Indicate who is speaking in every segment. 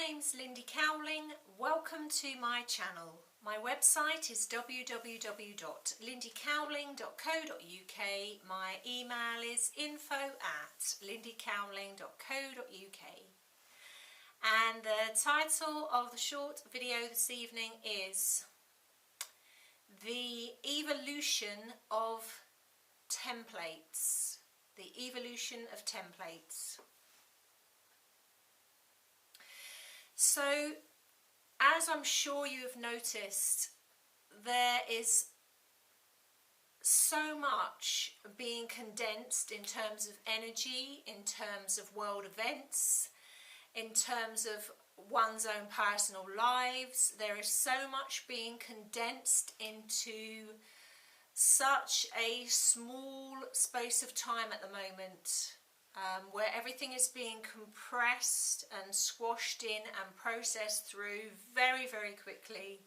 Speaker 1: name's Lindy Cowling. Welcome to my channel. My website is www.lindycowling.co.uk. My email is info@lindycowling.co.uk. And the title of the short video this evening is The Evolution of Templates. The Evolution of Templates. So, as I'm sure you have noticed, there is so much being condensed in terms of energy, in terms of world events, in terms of one's own personal lives. There is so much being condensed into such a small space of time at the moment, where everything is being compressed and squashed in and processed through very, very quickly.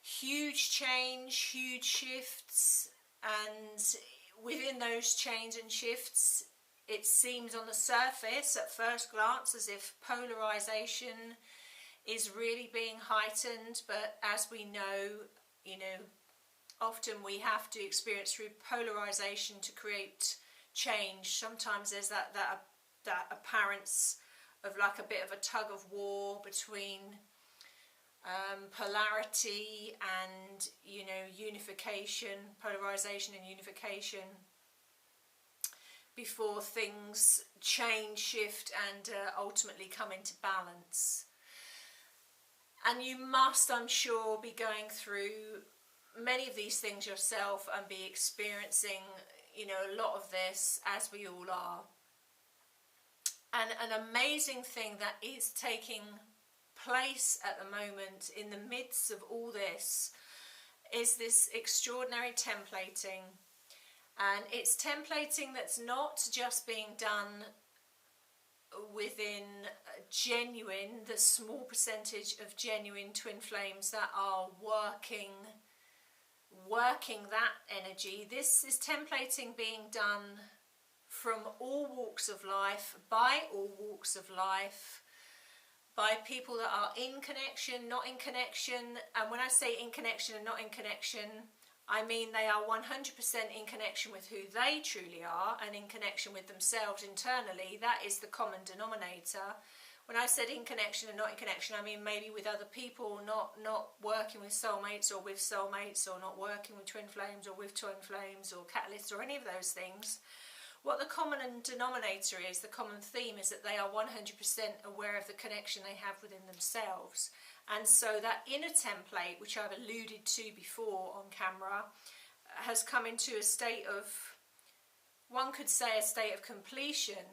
Speaker 1: Huge change, huge shifts, and within those change and shifts, it seems on the surface at first glance as if polarization is really being heightened, but as we know, often we have to experience through polarization to create change. Sometimes there's that appearance of like a bit of a tug of war between polarity and unification, polarization and unification, before things change, shift and ultimately come into balance. And you must, I'm sure, be going through many of these things yourself and be experiencing a lot of this, as we all are. And an amazing thing that is taking place at the moment in the midst of all this is this extraordinary templating. And it's templating that's not just being done within the small percentage of genuine twin flames that are working that energy. This is templating being done from all walks of life, by all walks of life, by people that are in connection, not in connection. And when I say in connection and not in connection, I mean they are 100% in connection with who they truly are and in connection with themselves internally. That is the common denominator. When I said in connection and not in connection, I mean maybe with other people, not working with soulmates or with soulmates, or not working with twin flames or with twin flames or catalysts or any of those things. What the common denominator is, the common theme, is that they are 100% aware of the connection they have within themselves. And so that inner template, which I've alluded to before on camera, has come into a state of, one could say, a state of completion.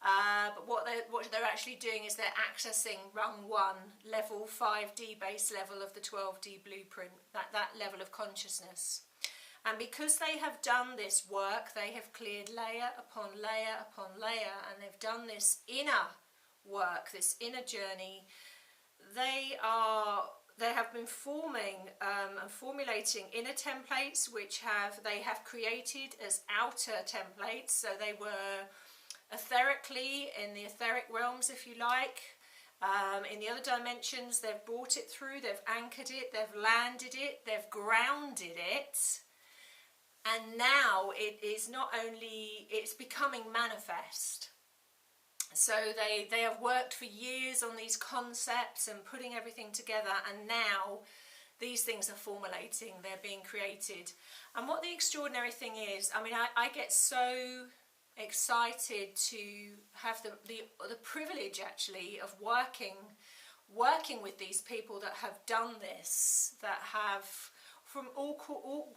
Speaker 1: But what they're actually doing is they're accessing rung 1, level 5D base level of the 12D blueprint, that level of consciousness. And because they have done this work, they have cleared layer upon layer upon layer, and they've done this inner work, this inner journey. They have been forming and formulating inner templates, which they have created as outer templates. So they were etherically in the etheric realms, if you like. In the other dimensions, they've brought it through, they've anchored it, they've landed it, they've grounded it. And now it is not only, it's becoming manifest. So they have worked for years on these concepts and putting everything together, and now these things are formulating, they're being created. And what the extraordinary thing is, I mean, I get so excited to have the privilege actually of working with these people that have done this, that have from all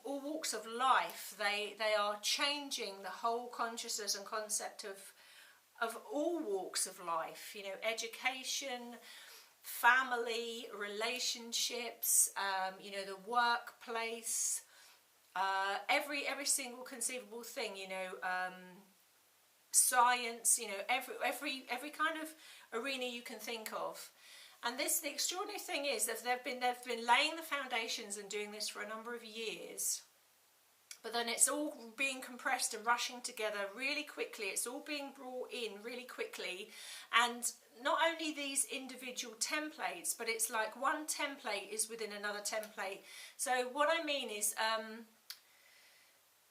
Speaker 1: walks of life. They are changing the whole consciousness and concept of all walks of life, education, family, relationships, the workplace, every single conceivable thing, science, every kind of arena you can think of. And the extraordinary thing is that they've been laying the foundations and doing this for a number of years. but then it's all being compressed and rushing together really quickly. It's all being brought in really quickly, and not only these individual templates, but it's like one template is within another template. So what I mean is,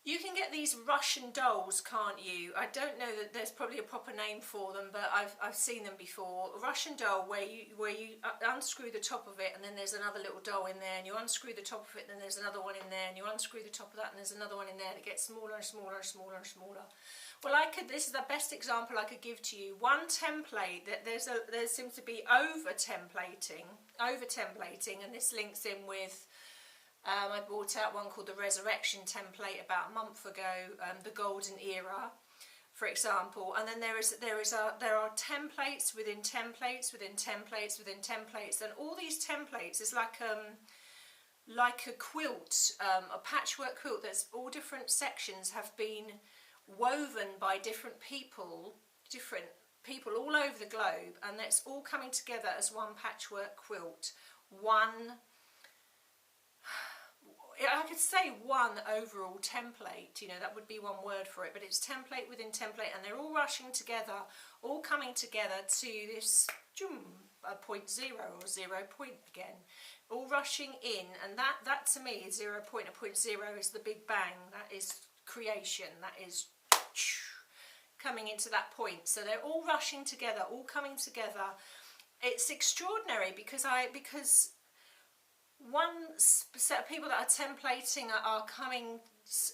Speaker 1: you can get these Russian dolls, can't you? I don't know that there's probably a proper name for them, but I've seen them before. A Russian doll where you unscrew the top of it, and then there's another little doll in there, and you unscrew the top of it, and then there's another one in there, and you unscrew the top of that, and there's another one in there that gets smaller and smaller and smaller and smaller. Well, this is the best example I could give to you. One template that there seems to be over templating, and this links in with. I brought out one called the Resurrection template about a month ago, the Golden Era, for example. And then there are templates within templates within templates within templates, and all these templates is like a quilt, a patchwork quilt. That's all different sections have been woven by different people all over the globe, and it's all coming together as one patchwork quilt. I could say one overall template, you know, that would be one word for it, but it's template within template, and they're all rushing together, all coming together to this a point zero, or 0 point again, all rushing in, and that to me is 0 point. A point zero is the Big Bang, that is creation, that is coming into that point. So they're all rushing together, all coming together. It's extraordinary because one set of people that are templating are coming,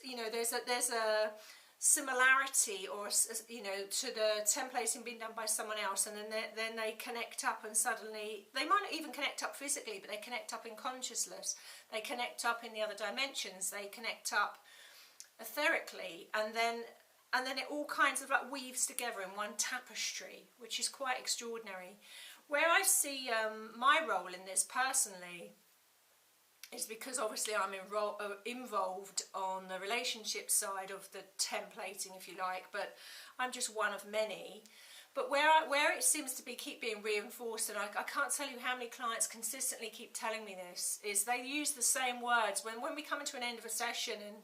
Speaker 1: you know, there's a similarity, or you know, to the templating being done by someone else, and then they connect up, and suddenly they might not even connect up physically, but they connect up in consciousness, they connect up in the other dimensions, they connect up etherically, and then it all kinds of like weaves together in one tapestry, which is quite extraordinary. Where I see my role in this personally is because obviously I'm involved on the relationship side of the templating, if you like, but I'm just one of many. But where it seems to keep being reinforced, and I can't tell you how many clients consistently keep telling me this, is they use the same words. When we come into an end of a session and,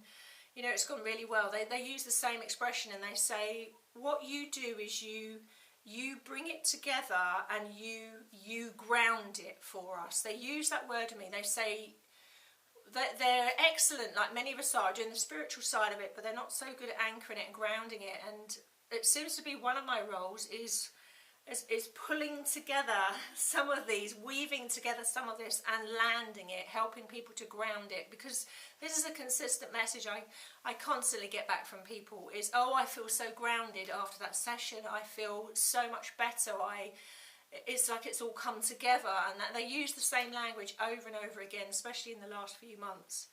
Speaker 1: you know, it's gone really well, they use the same expression, and they say, what you do is you bring it together and you ground it for us. They use that word to me. They say, they're excellent, like many of us are, doing the spiritual side of it, but they're not so good at anchoring it and grounding it. And it seems to be one of my roles is pulling together some of these, weaving together some of this and landing it, helping people to ground it, because this is a consistent message I constantly get back from people is, oh, I feel so grounded after that session, I feel so much better, it's like it's all come together, and that they use the same language over and over again, especially in the last few months.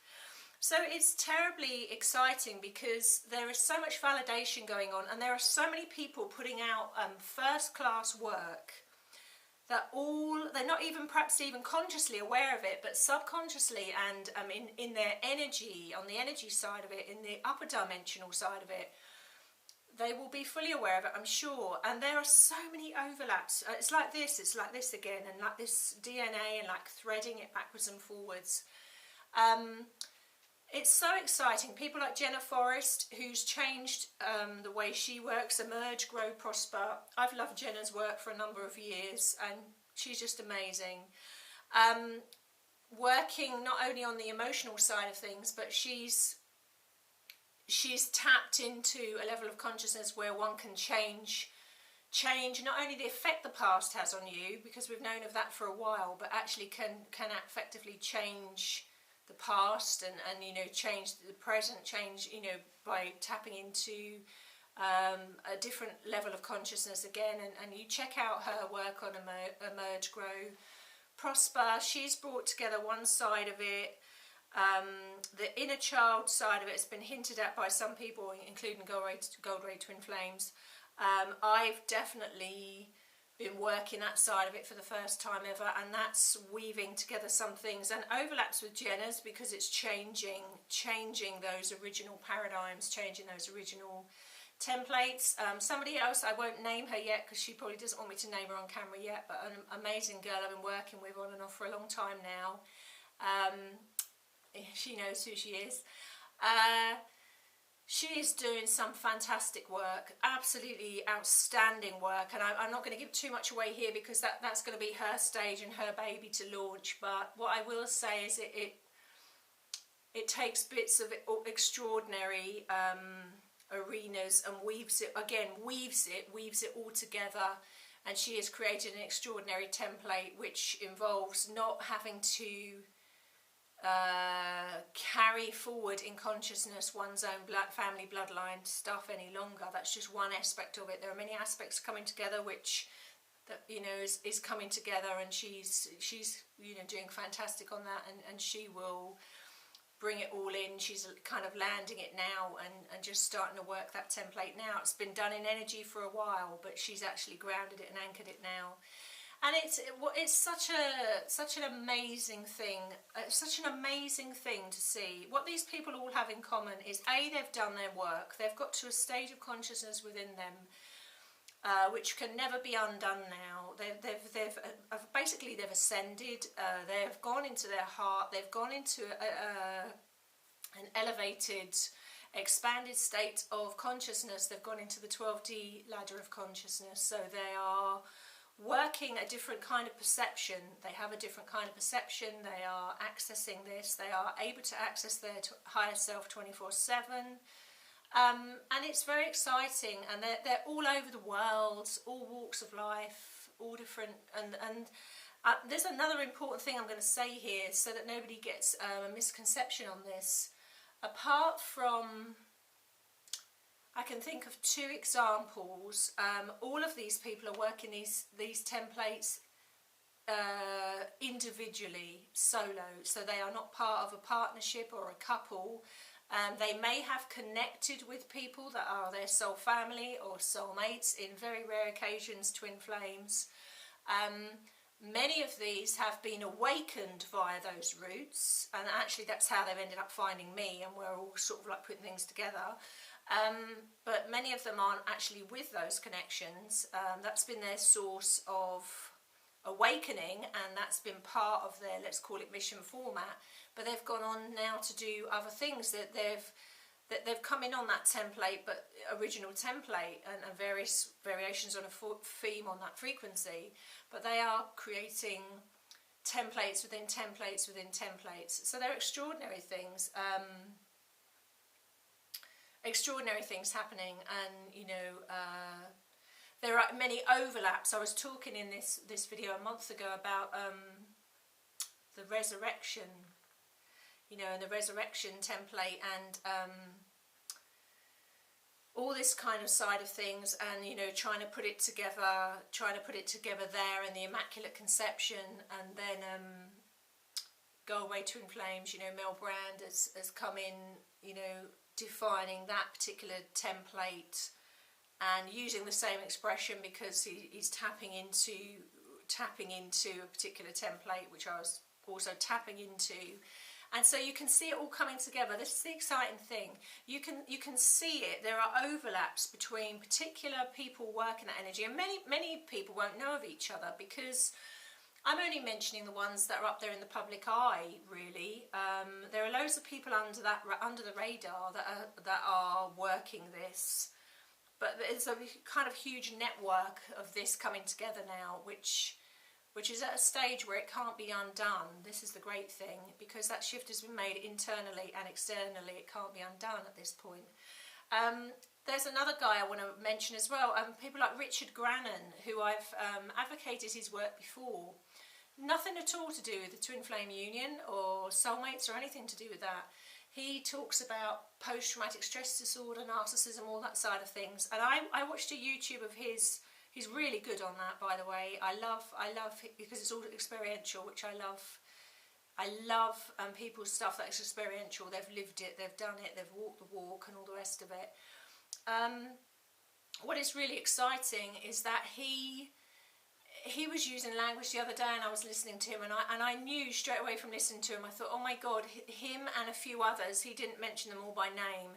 Speaker 1: So it's terribly exciting because there is so much validation going on, and there are so many people putting out first-class work that they're not even perhaps even consciously aware of it, but subconsciously and in their energy, on the energy side of it, in the upper dimensional side of it, they will be fully aware of it, I'm sure. And there are so many overlaps. It's like this again, and like this DNA, and like threading it backwards and forwards. It's so exciting. People like Jenna Forrest, who's changed the way she works, Emerge, Grow, Prosper. I've loved Jenna's work for a number of years, and she's just amazing. Working not only on the emotional side of things, but she's tapped into a level of consciousness where one can change not only the effect the past has on you, because we've known of that for a while, but actually can effectively change the past and you know, change the present, change, you know, by tapping into a different level of consciousness again. And you check out her work on Emerge, Grow, Prosper. She's brought together one side of it. The inner child side of it has been hinted at by some people, including Gold Ray Twin Flames. I've definitely been working that side of it for the first time ever, and that's weaving together some things and overlaps with Jenna's because it's changing those original paradigms, changing those original templates. Somebody else, I won't name her yet because she probably doesn't want me to name her on camera yet, but an amazing girl I've been working with on and off for a long time now. She knows who she is. She is doing some fantastic work, absolutely outstanding work, and I'm not going to give too much away here because that's going to be her stage and her baby to launch. But what I will say is it takes bits of extraordinary arenas and weaves it all together, and she has created an extraordinary template which involves not having to carry forward in consciousness one's own family bloodline stuff any longer. That's just one aspect of it. There are many aspects coming together which is coming together, and she's doing fantastic on that, and she will bring it all in. She's kind of landing it now and just starting to work that template now. It's been done in energy for a while, but she's actually grounded it and anchored it now. And it's such an amazing thing, to see. What these people all have in common is they've done their work. They've got to a stage of consciousness within them, which can never be undone now. They've ascended. They've gone into their heart. They've gone into an elevated, expanded state of consciousness. They've gone into the 12D ladder of consciousness. So they are working a different kind of perception. They have a different kind of perception. They are accessing this. They are able to access their higher self 24/7. And it's very exciting, and they're all over the world, all walks of life, all different, and there's another important thing I'm going to say here so that nobody gets a misconception on this. Apart from, I can think of 2 examples. All of these people are working these templates individually, solo, so they are not part of a partnership or a couple. They may have connected with people that are their soul family or soulmates, in very rare occasions twin flames. Many of these have been awakened via those routes, and actually that's how they've ended up finding me, and we're all sort of like putting things together. But many of them aren't actually with those connections. That's been their source of awakening, and that's been part of their, let's call it, mission format. But they've gone on now to do other things. That they've come in on that template, but original template, and various variations on a theme on that frequency. But they are creating templates within templates within templates. So they're extraordinary things. Extraordinary things happening, and there are many overlaps. I was talking in this video a month ago about the resurrection, and the resurrection template, and all this kind of side of things, and trying to put it together there, and the Immaculate Conception, and then Go Away Twin Flames. Mel Brand has come in, defining that particular template and using the same expression because he's tapping into a particular template which I was also tapping into, and so you can see it all coming together. This is the exciting thing. You can see it. There are overlaps between particular people working that energy, and many people won't know of each other because I'm only mentioning the ones that are up there in the public eye, really. There are loads of people under the radar that are working this, but there's a kind of huge network of this coming together now, which is at a stage where it can't be undone. This is the great thing, because that shift has been made internally and externally. It can't be undone at this point. There's another guy I want to mention as well, people like Richard Grannon, who I've advocated his work before. Nothing at all to do with the twin flame union or soulmates or anything to do with that. He talks about post-traumatic stress disorder, narcissism, all that side of things. And I watched a YouTube of his. He's really good on that, by the way. I love it because it's all experiential, which I love. I love people's stuff that is experiential. They've lived it, they've done it, they've walked the walk and all the rest of it. What is really exciting is that he was using language the other day, and I was listening to him, and I knew straight away from listening to him, I thought, oh my God, him and a few others, he didn't mention them all by name,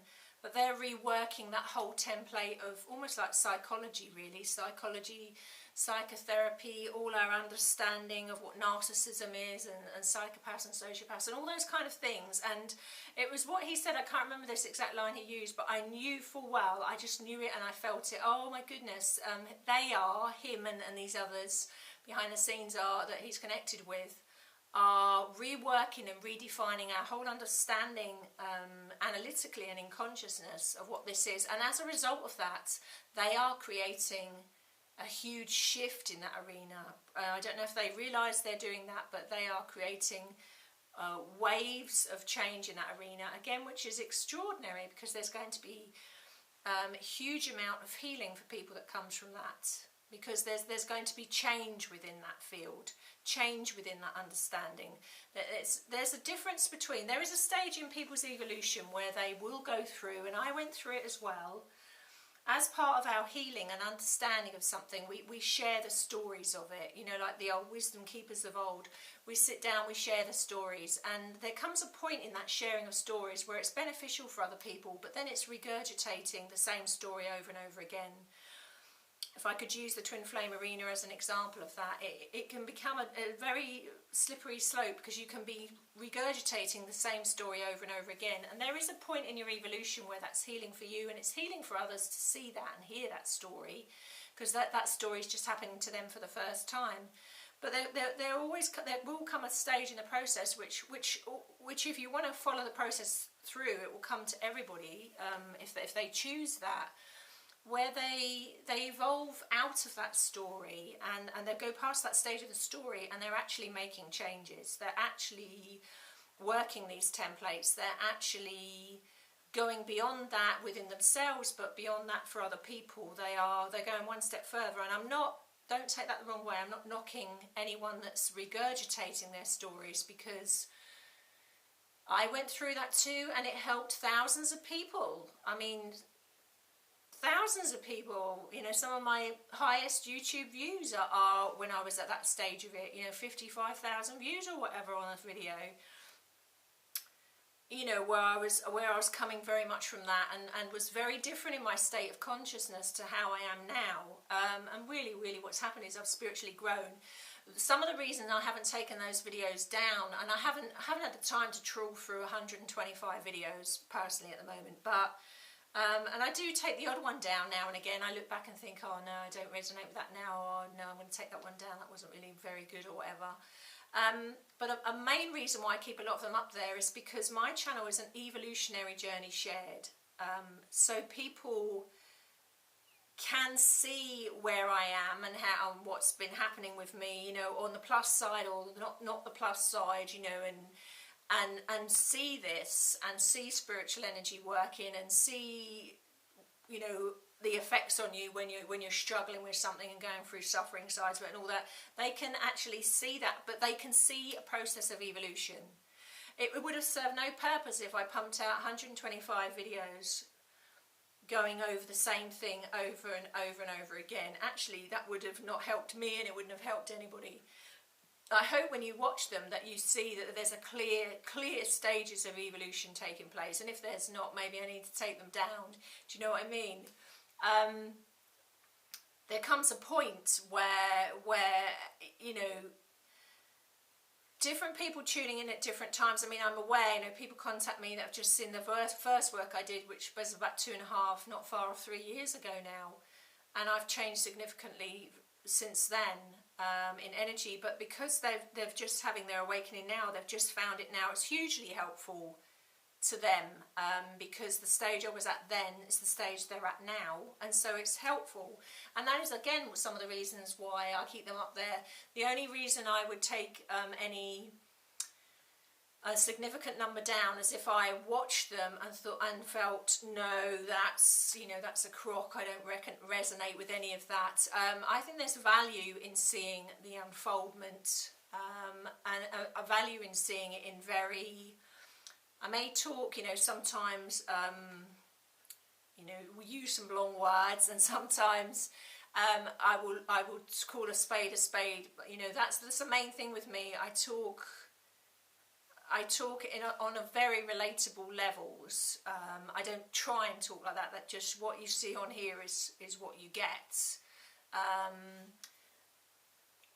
Speaker 1: but they're reworking that whole template of almost like psychology, really. Psychology, psychotherapy, all our understanding of what narcissism is, and psychopaths and sociopaths and all those kind of things. And it was what he said, I can't remember this exact line he used, but I knew full well, I just knew it and I felt it. Oh my goodness, they are, him and these others behind the scenes are, that he's connected with, are reworking and redefining our whole understanding analytically and in consciousness of what this is. And as a result of that, they are creating a huge shift in that arena. I don't know if they realise they're doing that, but they are creating waves of change in that arena, again, which is extraordinary, because there's going to be a huge amount of healing for people that comes from that, because there's going to be change within that field, change within that understanding. There's a difference between, there is a stage in people's evolution where they will go through, and I went through it as well, as part of our healing and understanding of something, we share the stories of it, you know, like the old wisdom keepers of old. We sit down, we share the stories, and there comes a point in that sharing of stories where it's beneficial for other people, but then it's regurgitating the same story over and over again. If I could use the twin flame arena as an example of that, it can become a very slippery slope, because you can be regurgitating the same story over and over again. And there is a point in your evolution where that's healing for you, and it's healing for others to see that and hear that story, because that story is just happening to them for the first time. But there will come a stage in the process which if you want to follow the process through, it will come to everybody, if they choose that, where they evolve out of that story, and they go past that stage of the story, and they're actually making changes. They're actually working these templates. They're actually going beyond that within themselves, but beyond that for other people. They're going one step further. And don't take that the wrong way, I'm not knocking anyone that's regurgitating their stories, because I went through that too, and it helped thousands of people. I mean, thousands of people. You know, some of my highest YouTube views are when I was at that stage of it, you know, 55,000 views or whatever on a video. You know, where I was coming very much from that, and was very different in my state of consciousness to how I am now. And really what's happened is I've spiritually grown. Some of the reasons I haven't taken those videos down, and I haven't had the time to trawl through 125 videos personally at the moment, but and I do take the odd one down now and again. I look back and think, oh no, I don't resonate with that now, or no, I'm going to take that one down, that wasn't really very good or whatever. But a main reason why I keep a lot of them up there is because my channel is an evolutionary journey shared. So people can see where I am and how, and what's been happening with me, you know, on the plus side or not the plus side, you know, and see this, and see spiritual energy working, and see, you know, the effects on you when you're struggling with something and going through suffering sides of it and all that. They can actually see that, but they can see a process of evolution. It would have served no purpose if I pumped out 125 videos going over the same thing over and over and over again. Actually, that would have not helped me, and it wouldn't have helped anybody. I hope when you watch them that you see that there's a clear stages of evolution taking place, and if there's not, maybe I need to take them down. Do you know what I mean? There comes a point where you know, different people tuning in at different times. I mean, I'm aware, you know, people contact me that have just seen the first work I did, which was about 2.5, not far off 3 years ago now, and I've changed significantly since then. In energy, but because they've just having their awakening now, they've just found it now, it's hugely helpful to them, because the stage I was at then is the stage they're at now, and so it's helpful. And that is again some of the reasons why I keep them up there. The only reason I would take a significant number down is if I watched them and felt, no, that's, you know, that's a crock, I don't resonate with any of that. I think there's value in seeing the unfoldment, and a value in seeing it in very, I may talk, you know, sometimes, you know, we use some long words, and sometimes I will call a spade, but, you know, that's the main thing with me. I talk I talk on a very relatable levels. I don't try and talk like that. That just what you see on here is what you get.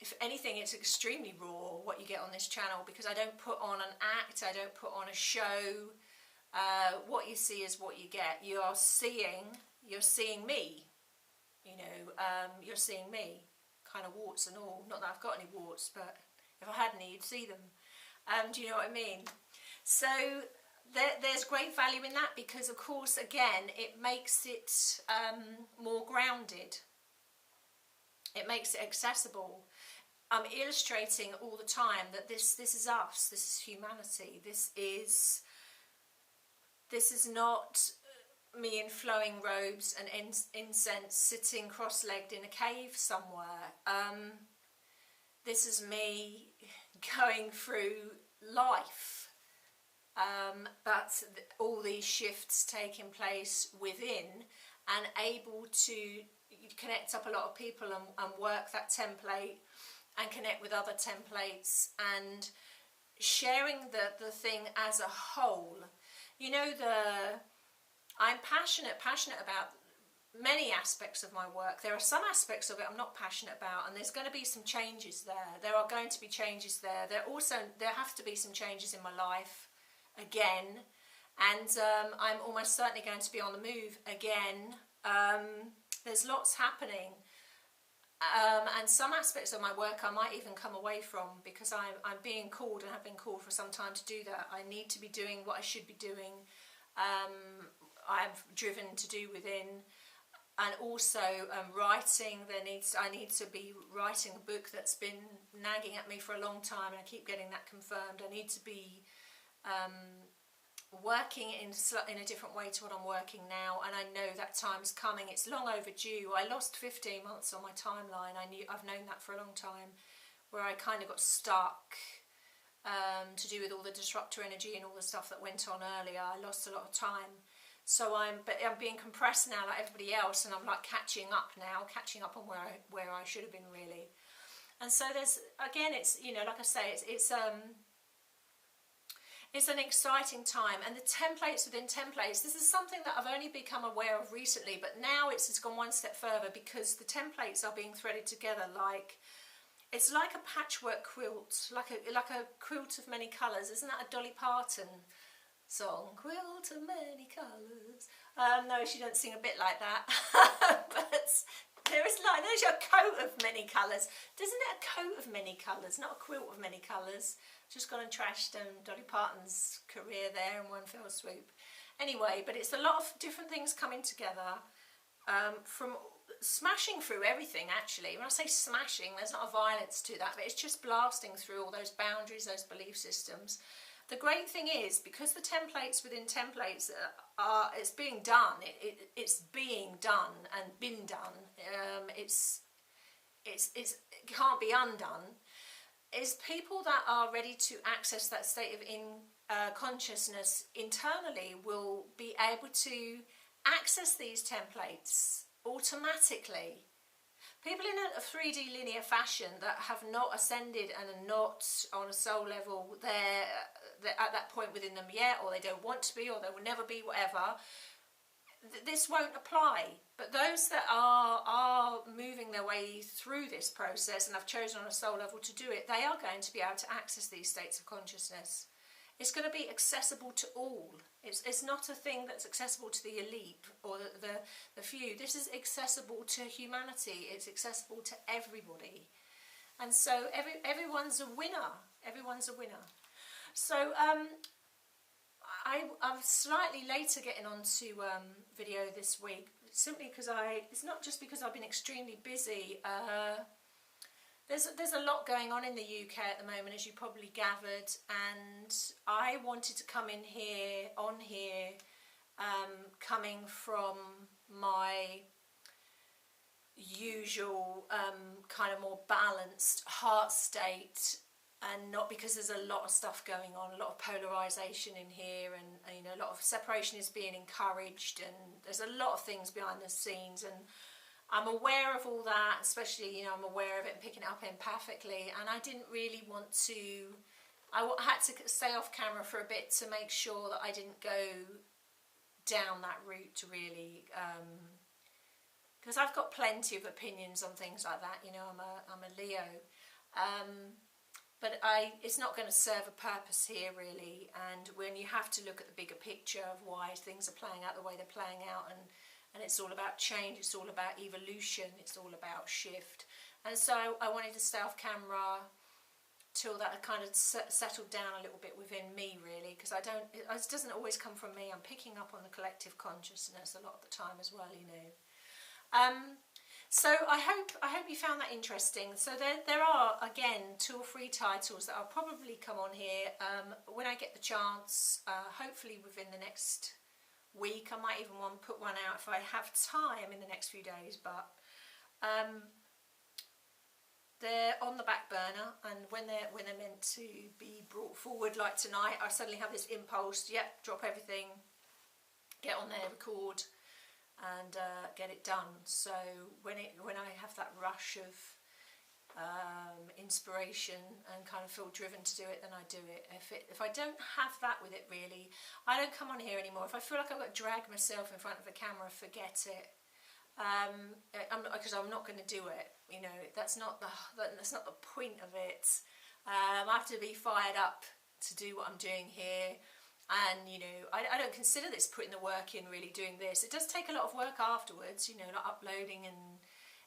Speaker 1: If anything, it's extremely raw what you get on this channel, because I don't put on an act, I don't put on a show. What you see is what you get. You're seeing me. You know, you're seeing me, kind of warts and all. Not that I've got any warts, but if I had any, you'd see them. Do you know what I mean? So there's great value in that, because of course, again, it makes it more grounded. It makes it accessible. I'm illustrating all the time that this is us, this is humanity, this is not me in flowing robes and incense sitting cross-legged in a cave somewhere. This is me going through life, but all these shifts taking place within, and able to connect up a lot of people and work that template and connect with other templates, and sharing the thing as a whole. You know, I'm passionate about many aspects of my work. There are some aspects of it I'm not passionate about, and there's going to be some changes there. There are going to be changes there. There have to be some changes in my life again, and I'm almost certainly going to be on the move again. There's lots happening, and some aspects of my work I might even come away from, because I'm being called, and have been called for some time to do that. I need to be doing what I should be doing. I'm driven to do within. And also writing, I need to be writing a book that's been nagging at me for a long time, and I keep getting that confirmed. I need to be working in a different way to what I'm working now, and I know that time's coming. It's long overdue. I lost 15 months on my timeline. I've known that for a long time, where I kind of got stuck to do with all the disruptor energy and all the stuff that went on earlier. I lost a lot of time. So I'm being compressed now like everybody else, and I'm like catching up on where I should have been, really. And so there's, again, it's, you know, like I say, it's an exciting time. And the templates within templates, this is something that I've only become aware of recently, but now it's gone one step further, because the templates are being threaded together like, it's like a patchwork quilt, like a quilt of many colours. Isn't that a Dolly Parton song? Quilt of many colours. No, she doesn't sing a bit like that. But there's your coat of many colours. Isn't it a coat of many colours, not a quilt of many colours? Just gone and trashed Dolly Parton's career there in one fell swoop. Anyway, but it's a lot of different things coming together, from smashing through everything, actually. When I say smashing, there's not a violence to that, but it's just blasting through all those boundaries, those belief systems. The great thing is, because the templates within templates it's being done. It's being done and been done. It can't be undone. Is people that are ready to access that state of consciousness internally will be able to access these templates automatically. People in a 3D linear fashion that have not ascended and are not on a soul level, they're at that point within them yet, or they don't want to be, or they will never be, whatever, this won't apply. But those that are moving their way through this process and have chosen on a soul level to do it, they are going to be able to access these states of consciousness. It's going to be accessible to all. It's not a thing that's accessible to the elite or the few. This is accessible to humanity. It's accessible to everybody. And so everyone's a winner. Everyone's a winner. So I'm slightly later getting onto video this week, simply because it's not just because I've been extremely busy. There's a lot going on in the UK at the moment, as you probably gathered, and I wanted to come in here, coming from my usual kind of more balanced heart state, and not because there's a lot of stuff going on, a lot of polarization in here, and you know, a lot of separation is being encouraged, and there's a lot of things behind the scenes, and I'm aware of all that, especially, you know, I'm aware of it and picking it up empathically, and I didn't really want to had to stay off camera for a bit to make sure that I didn't go down that route really, because I've got plenty of opinions on things like that. You know, I'm a Leo, but it's not going to serve a purpose here really. And when you have to look at the bigger picture of why things are playing out the way they're playing out, and it's all about change, it's all about evolution, it's all about shift. And so I wanted to stay off camera till that had kind of settled down a little bit within me really, because it doesn't always come from me. I'm picking up on the collective consciousness a lot of the time as well, you know. So I hope you found that interesting. So there are, again, 2 or 3 titles that I'll probably come on here when I get the chance, hopefully within the next week. I might even want to put one out if I have time in the next few days, but they're on the back burner, and when they're meant to be brought forward, like tonight, I suddenly have this impulse, drop everything, get on there, record, and get it done. So when I have that rush of inspiration and kind of feel driven to do it, then I do it. If I don't have that with it really, I don't come on here anymore. If I feel like I've got to drag myself in front of the camera, forget it. Because I'm not going to do it. You know, that's not the point of it. I have to be fired up to do what I'm doing here. And, you know, I don't consider this putting the work in, really, doing this. It does take a lot of work afterwards, you know, like uploading and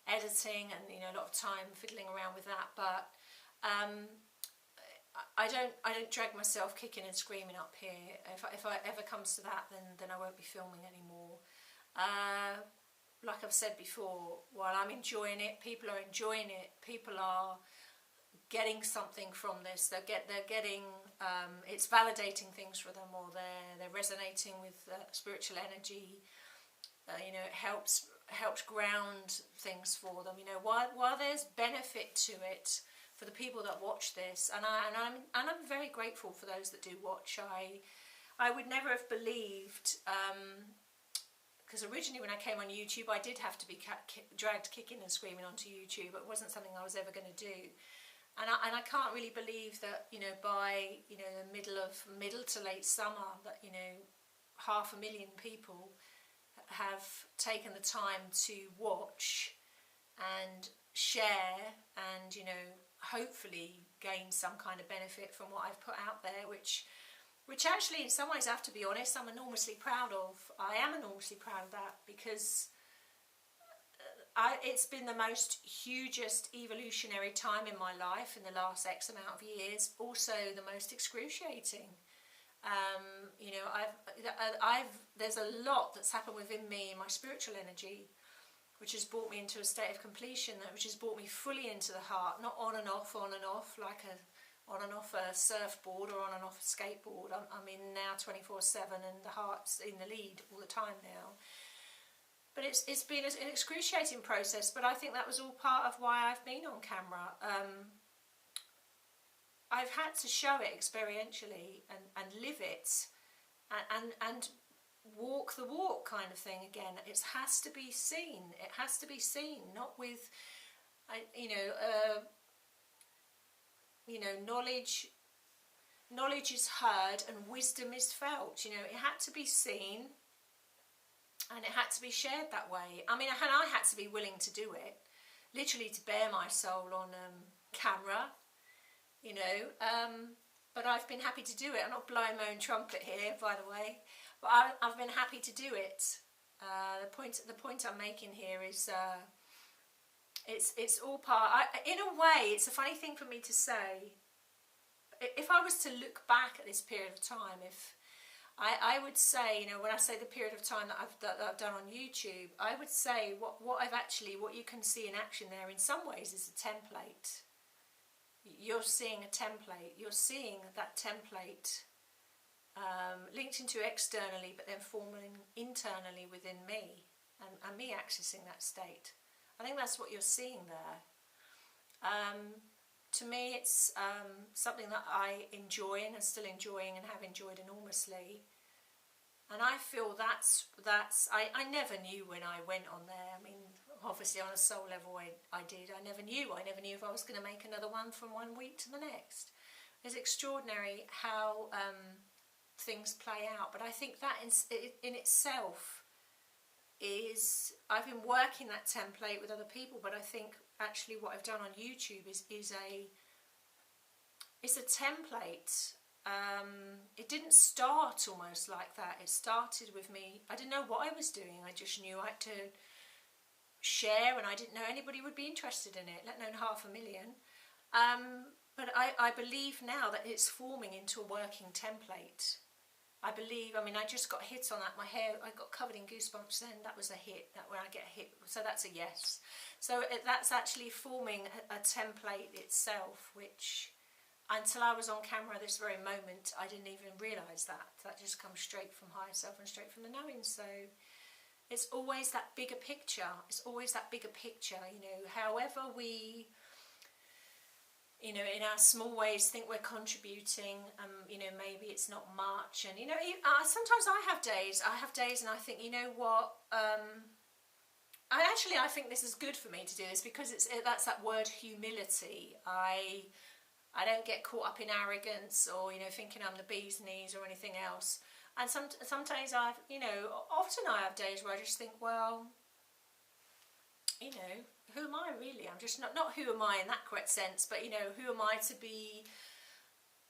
Speaker 1: editing and, you know, a lot of time fiddling around with that. But I don't drag myself kicking and screaming up here. If it ever comes to that, then I won't be filming anymore. Like I've said before, while I'm enjoying it, people are enjoying it. People are getting something from this. They're getting it's validating things for them, or they're resonating with spiritual energy. You know, it helps ground things for them. You know, while there's benefit to it for the people that watch this, and I'm very grateful for those that do watch. I would never have believed. Because originally when I came on YouTube, I did have to be dragged kicking and screaming onto YouTube. It wasn't something I was ever going to do. And I can't really believe that, you know, by, you know, the middle to late summer, that, you know, 500,000 people have taken the time to watch and share and, you know, hopefully gain some kind of benefit from what I've put out there, which actually in some ways, I have to be honest, I'm enormously proud of. I am enormously proud of that, because it's been the most hugest evolutionary time in my life in the last X amount of years. Also the most excruciating. You know, there's a lot that's happened within me, my spiritual energy, which has brought me into a state of completion, which has brought me fully into the heart, not on and off, like on and off a surfboard or on and off a skateboard. I'm in now 24/7, and the heart's in the lead all the time now. But it's been an excruciating process, but I think that was all part of why I've been on camera. I've had to show it experientially and live it and walk the walk, kind of thing again. It has to be seen. It has to be seen, not with, you know, knowledge is heard and wisdom is felt. You know, it had to be seen. And it had to be shared that way. I mean, and I had to be willing to do it, literally to bare my soul on camera, you know. But I've been happy to do it. I'm not blowing my own trumpet here, by the way, but I've been happy to do it. The point I'm making here is it's all part. In a way, it's a funny thing for me to say. If I was to look back at this period of time, I would say, you know, when I say the period of time that I've done on YouTube, I would say what you can see in action there in some ways is a template. You're seeing a template. You're seeing that template linked into externally, but then forming internally within me, and me accessing that state. I think that's what you're seeing there. To me, it's something that I enjoy and am still enjoying and have enjoyed enormously. And I feel I never knew when I went on there. I mean, obviously on a soul level I did. I never knew if I was going to make another one from one week to the next. It's extraordinary how things play out. But I think that in itself is, I've been working that template with other people, but I think actually what I've done on YouTube is a template. It didn't start almost like that. It started with me, I didn't know what I was doing. I just knew I had to share, and I didn't know anybody would be interested in it, let alone 500,000. But I believe now that it's forming into a working template. I believe, I mean, I just got hit on that. My hair, I got covered in goosebumps then. That was a hit, that when I get hit. So that's a yes. So that's actually forming a template itself, which until I was on camera this very moment, I didn't even realise that. That just comes straight from higher self and straight from the knowing. So it's always that bigger picture. It's always that bigger picture, you know, however we, you know, in our small ways think we're contributing, you know, maybe it's not much. And, you know, sometimes I have days and I think, you know what, I think this is good for me to do this, because that's that word humility. I don't get caught up in arrogance or, you know, thinking I'm the bee's knees or anything else. And some days often I have days where I just think, well, you know, who am I really? I'm just not who am I in that correct sense, but, you know, who am I to be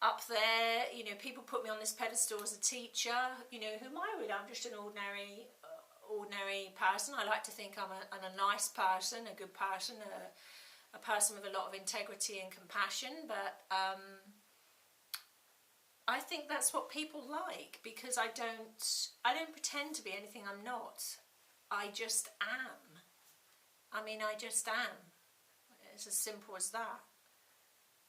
Speaker 1: up there? You know, people put me on this pedestal as a teacher. You know, who am I really? I'm just an ordinary person. I like to think I'm a nice person, a good person, a person with a lot of integrity and compassion. But I think that's what people like, because I don't pretend to be anything I'm not. I just am. I mean, I just am. It's as simple as that.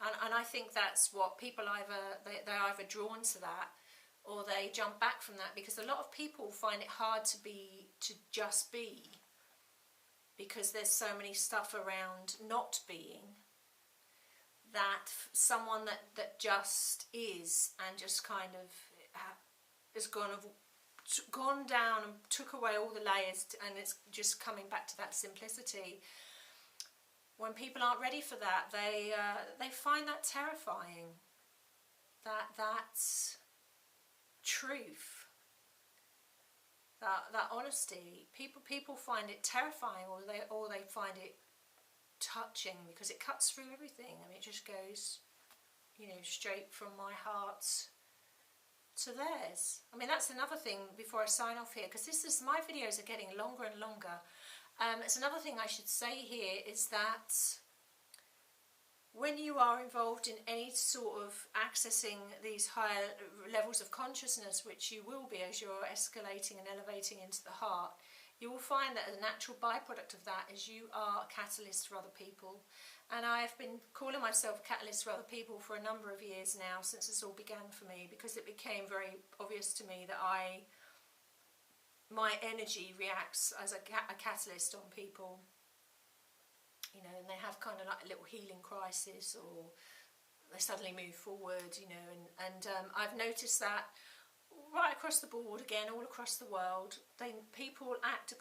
Speaker 1: And I think that's what people they're either drawn to that, or they jump back from that, because a lot of people find it hard to just be, because there's so many stuff around not being, that someone that just is and just kind of has gone down and took away all the layers, and it's just coming back to that simplicity. When people aren't ready for that, they find that terrifying. That's truth. That honesty. People find it terrifying, or they find it touching, because it cuts through everything. I mean, it just goes, you know, straight from my heart to theirs. I mean, that's another thing before I sign off here, because my videos are getting longer and longer. It's another thing I should say here is that when you are involved in any sort of accessing these higher levels of consciousness, which you will be as you're escalating and elevating into the heart, you will find that a natural byproduct of that is you are a catalyst for other people. And I have been calling myself a catalyst for other people for a number of years now, since this all began for me, because it became very obvious to me that my energy reacts as a catalyst on people, you know, and they have kind of like a little healing crisis, or they suddenly move forward, you know, and I've noticed that right across the board, again, all across the world, people act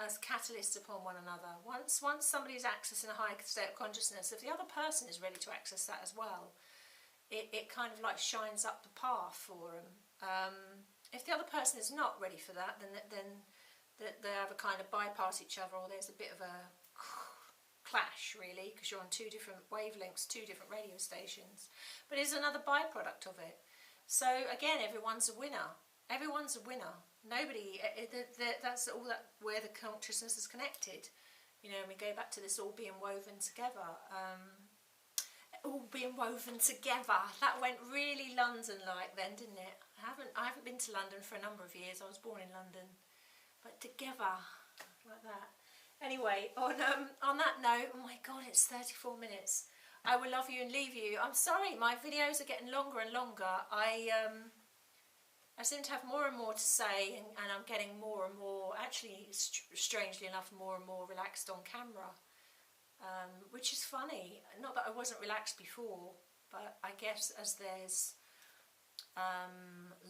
Speaker 1: as catalysts upon one another. Once somebody's accessing a higher state of consciousness, if the other person is ready to access that as well, it kind of like shines up the path for them. If the other person is not ready for that, then they either kind of bypass each other, or there's a bit of a clash, really, because you're on two different wavelengths, two different radio stations. But it's another byproduct of it. So again, everyone's a winner. Everyone's a winner. Nobody. That's all that where the consciousness is connected. You know, and we go back to this all being woven together. All being woven together. That went really London-like then, didn't it? I haven't been to London for a number of years. I was born in London, but together like that. Anyway, on that note, oh my God, it's 34 minutes. I will love you and leave you. I'm sorry, my videos are getting longer and longer. I seem to have more and more to say, and I'm getting more and more, actually, strangely enough, more and more relaxed on camera, which is funny. Not that I wasn't relaxed before, but I guess as there's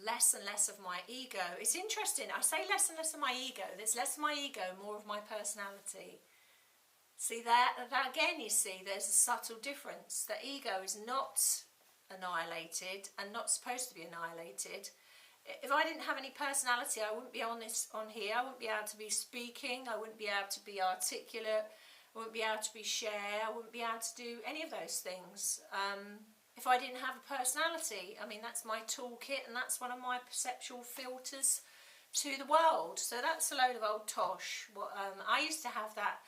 Speaker 1: less and less of my ego. It's interesting, I say less and less of my ego. There's less of my ego, more of my personality. See that again, you see, there's a subtle difference. The ego is not annihilated and not supposed to be annihilated. If I didn't have any personality, I wouldn't be on here. I wouldn't be able to be speaking. I wouldn't be able to be articulate. I wouldn't be able to be share. I wouldn't be able to do any of those things. If I didn't have a personality, I mean, that's my toolkit, and that's one of my perceptual filters to the world. So that's a load of old tosh. I used to have that.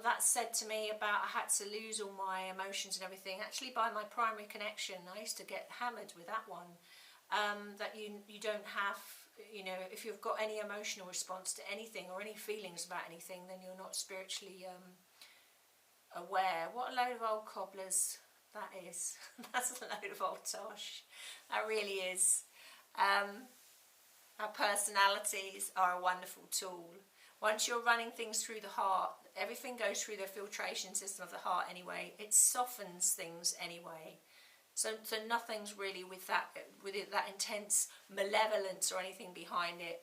Speaker 1: That said to me about I had to lose all my emotions and everything. Actually, by my primary connection, I used to get hammered with that one. That you don't have, you know, if you've got any emotional response to anything or any feelings about anything, then you're not spiritually aware. What a load of old cobblers that is. That's a load of old tosh. That really is. Our personalities are a wonderful tool. Once you're running things through the heart, everything goes through the filtration system of the heart anyway. It softens things anyway. So nothing's really with that intense malevolence or anything behind it,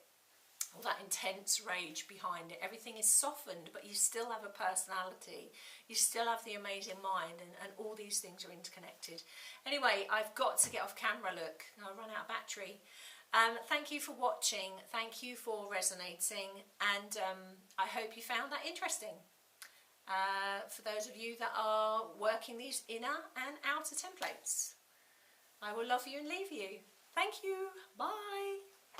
Speaker 1: or that intense rage behind it. Everything is softened, but you still have a personality. You still have the amazing mind, and all these things are interconnected. Anyway, I've got to get off camera, look. I'll run out of battery. Thank you for watching. Thank you for resonating, and I hope you found that interesting. For those of you that are working these inner and outer templates. I will love you and leave you. Thank you. Bye.